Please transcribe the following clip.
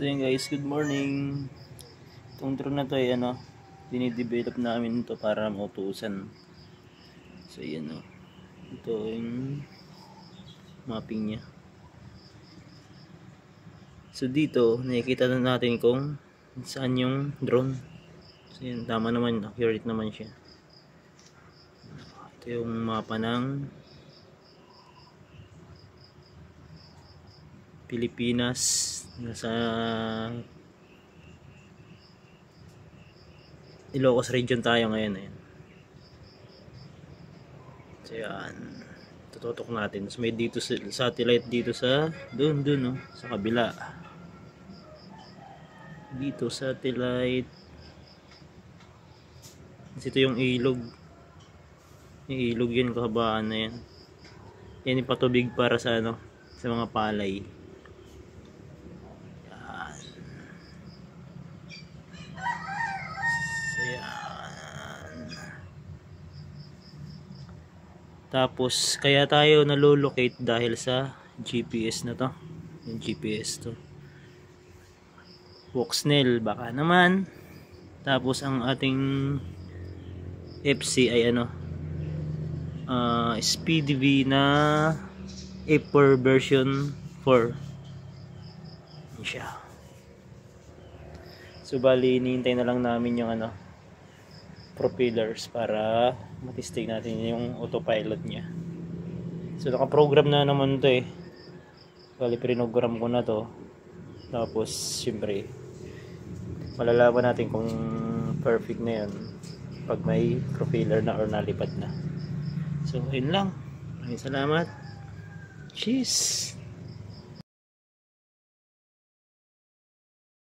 So yun guys, good morning. Itong drone na to ay dinidevelop namin to para mautusan. So yun ito yung mapping nya. So dito nakikita na natin kung saan yung drone. So yun, tama naman, accurate naman siya. Ito yung mapa ng Pilipinas. Nasa Ilocos region tayo ngayon. Ayan. So yan, tututok natin. So may dito satellite dito sa dun sa kabila. Dito satellite. Kasi ito yung ilog. Yung ilog yan, kahabaan na yan. Yan yung patubig para sa sa mga palay. Tapos kaya tayo nalolocate dahil sa GPS na to. Yung GPS to. Voxnel baka naman. Tapos ang ating FC ay SpeedV na A4 version 4. Yan siya. So bali hinihintay na lang namin yung propellers para matisting natin yung autopilot nya. So naka-program na naman to bali prinogram ko na to. Tapos syempre malalaman natin kung perfect na yun pag may propeller na or nalipad na. So yun lang, maraming salamat. Cheers.